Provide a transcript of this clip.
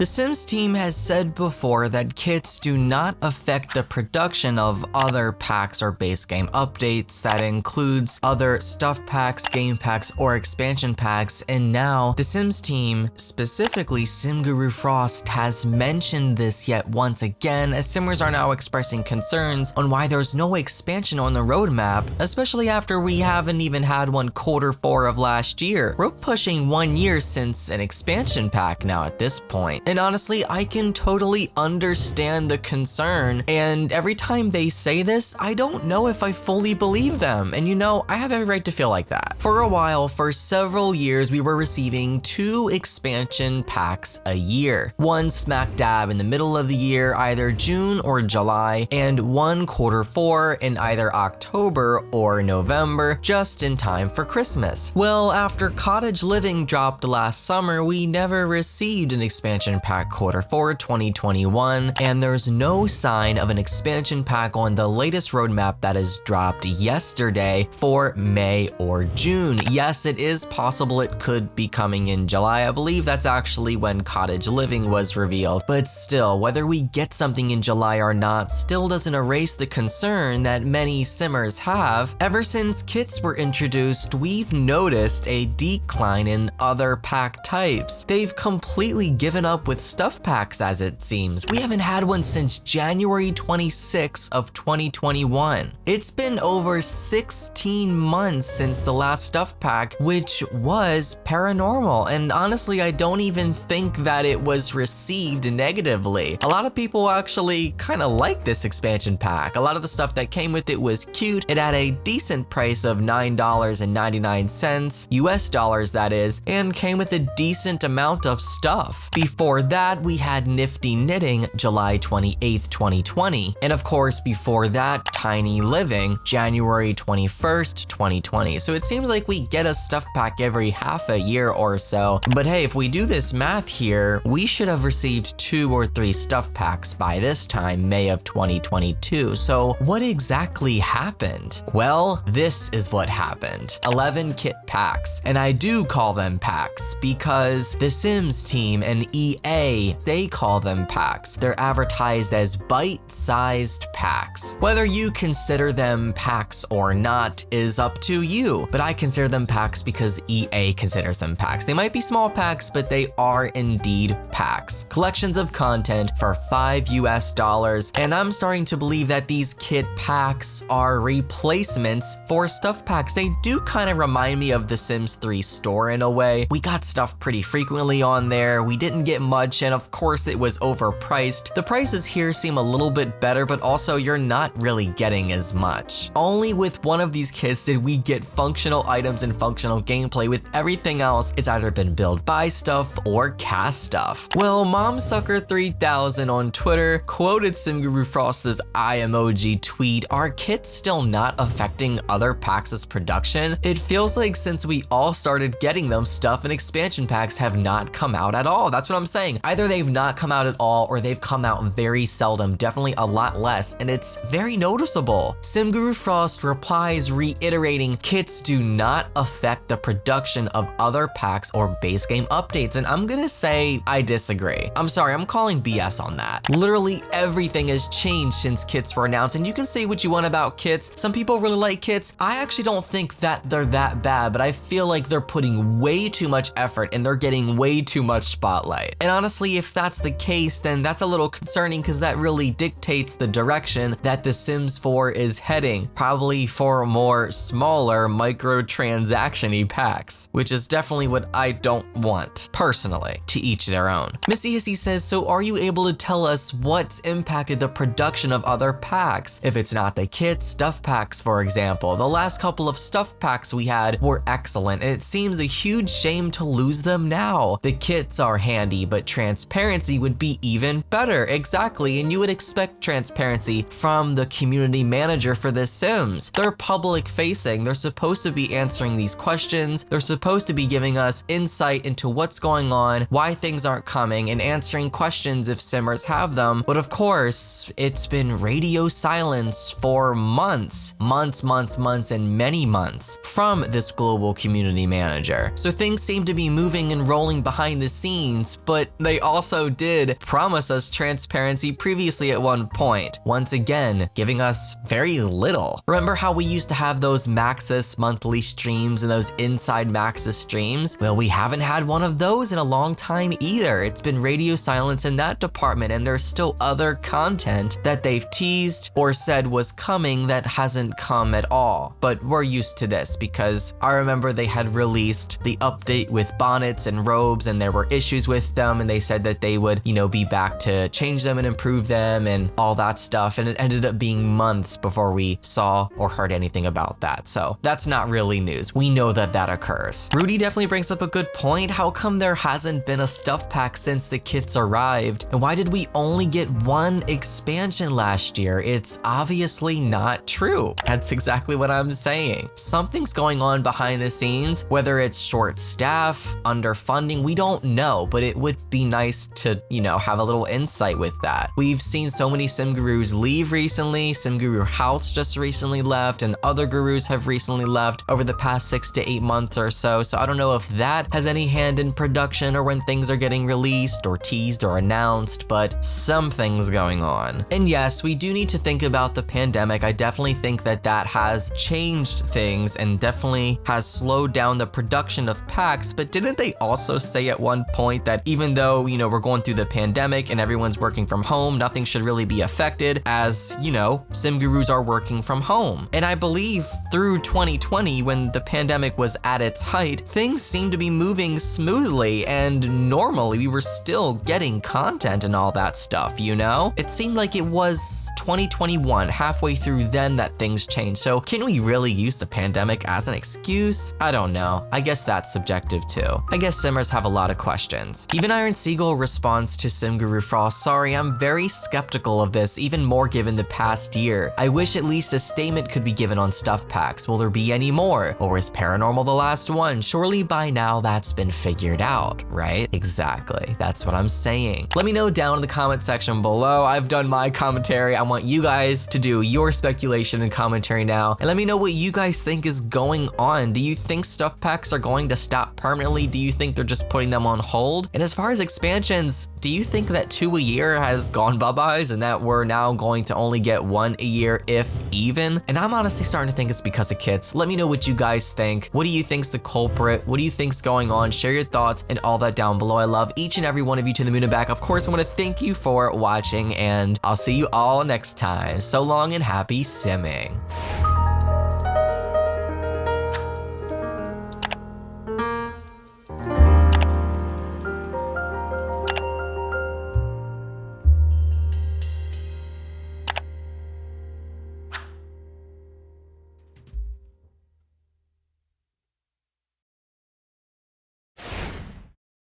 The Sims team has said before that kits do not affect the production of other packs or base game updates. That includes other stuff packs, game packs, or expansion packs, and now the Sims team, specifically SimGuru Frost, has mentioned this yet once again, as Simmers are now expressing concerns on why there's no expansion on the roadmap, especially after we haven't even had one Q4 of last year. We're pushing 1 year since an expansion pack now at this point. And honestly, I can totally understand the concern, and every time they say this, I don't know if I fully believe them. And you know, I have every right to feel like that. For a while, for several years, we were receiving 2 expansion packs a year. One smack dab in the middle of the year, either June or July, and one Q4 in either October or November, just in time for Christmas. Well, after Cottage Living dropped last summer, we never received an expansion pack Q4 2021, and there's no sign of an expansion pack on the latest roadmap that is dropped yesterday for May or June. Yes, it is possible it could be coming in July. I believe that's actually when Cottage Living was revealed, but still, whether we get something in July or not still doesn't erase the concern that many Simmers have. Ever since kits were introduced, we've noticed a decline in other pack types. They've completely given up with stuff packs, as it seems. We haven't had one since January 26 of 2021. It's been over 16 months since the last stuff pack, which was Paranormal, and honestly, I don't even think that it was received negatively. A lot of people actually kind of like this expansion pack. A lot of the stuff that came with it was cute. It had a decent price of $9.99, US dollars that is, and came with a decent amount of stuff. Before that, we had Nifty Knitting, July 28th, 2020. And of course, before that, Tiny Living, January 21st, 2020. So it seems like we get a stuff pack every half a year or so. But hey, if we do this math here, we should have received 2 or 3 stuff packs by this time, May of 2022. So what exactly happened? Well, this is what happened. 11 kit packs. And I do call them packs because the Sims team and EA, they call them packs. They're advertised as bite-sized packs. Whether you consider them packs or not is up to you, but I consider them packs because EA considers them packs. They might be small packs, but they are indeed packs. Collections of content for $5 US, and I'm starting to believe that these kit packs are replacements for stuff packs. They do kind of remind me of the Sims 3 store in a way. We got stuff pretty frequently on there. We didn't get much, and of course it was overpriced. The prices here seem a little bit better, but also you're not really getting as much. Only with one of these kits did we get functional items and functional gameplay. With everything else, it's either been build buy stuff or cast stuff. Well, MomSucker3000 on Twitter quoted SimGuru Frost's eye emoji tweet, "Are kits still not affecting other packs' production? It feels like since we all started getting them, stuff and expansion packs have not come out at all." That's what I'm saying. Either they've not come out at all or they've come out very seldom, definitely a lot less, and it's very noticeable. SimGuru Frost replies reiterating kits do not affect the production of other packs or base game updates, and I'm gonna say I disagree. I'm sorry, I'm calling BS on that. Literally everything has changed since kits were announced, and you can say what you want about kits. Some people really like kits. I actually don't think that they're that bad, but I feel like they're putting way too much effort and they're getting way too much spotlight. And honestly, if that's the case, then that's a little concerning because that really dictates the direction that The Sims 4 is heading, probably for more smaller microtransaction-y packs, which is definitely what I don't want, personally. To each their own. Missy Hissy says, so are you able to tell us what's impacted the production of other packs? If it's not the kits, stuff packs, for example. The last couple of stuff packs we had were excellent, and it seems a huge shame to lose them now. The kits are handy, but transparency would be even better. Exactly, and you would expect transparency from the community manager for The Sims. They're public facing. They're supposed to be answering these questions. They're supposed to be giving us insight into what's going on, why things aren't coming, and answering questions if Simmers have them. But of course, it's been radio silence for months, and many months from this global community manager. So things seem to be moving and rolling behind the scenes, but But they also did promise us transparency previously at one point. Once again, giving us very little. Remember how we used to have those Maxis monthly streams and those inside Maxis streams? Well, we haven't had one of those in a long time either. It's been radio silence in that department, and there's still other content that they've teased or said was coming that hasn't come at all. But we're used to this because I remember they had released the update with bonnets and robes, and there were issues with them, and they said that they would, be back to change them and improve them and all that stuff. And it ended up being months before we saw or heard anything about that. So that's not really news. We know that that occurs. Rudy definitely brings up a good point. How come there hasn't been a stuff pack since the kits arrived? And why did we only get one expansion last year? It's obviously not true. That's exactly what I'm saying. Something's going on behind the scenes, whether it's short staff, underfunding, we don't know, but it would be nice to, have a little insight with that. We've seen so many sim gurus leave recently. Sim Guru House just recently left, and other gurus have recently left over the past 6 to 8 months or so. So I don't know if that has any hand in production or when things are getting released or teased or announced, but something's going on. And yes, we do need to think about the pandemic. I definitely think that that has changed things and definitely has slowed down the production of packs, but didn't they also say at one point that even though, we're going through the pandemic and everyone's working from home, nothing should really be affected as, sim gurus are working from home? And I believe through 2020, when the pandemic was at its height, things seemed to be moving smoothly, and normally we were still getting content and all that stuff, It seemed like it was 2021, halfway through then, that things changed. So can we really use the pandemic as an excuse? I don't know. I guess that's subjective too. I guess simmers have a lot of questions. Even Iron Seagull responds to Sim Guru Frost, "Sorry, I'm very skeptical of this, even more given the past year. I wish at least a statement could be given on stuff packs. Will there be any more? Or is Paranormal the last one? Surely by now that's been figured out, right?" Exactly. That's what I'm saying. Let me know down in the comment section below. I've done my commentary. I want you guys to do your speculation and commentary now. And let me know what you guys think is going on. Do you think stuff packs are going to stop permanently? Do you think they're just putting them on hold? And as far as expansions, do you think that 2 a year has gone bye-byes and that we're now going to only get 1 a year, if even? And I'm honestly starting to think it's because of kits. Let me know what you guys think. What do you think's the culprit? What do you think's going on? Share your thoughts and all that down below. I love each and every one of you to the moon and back. Of course, I want to thank you for watching, and I'll see you all next time. So long and happy simming.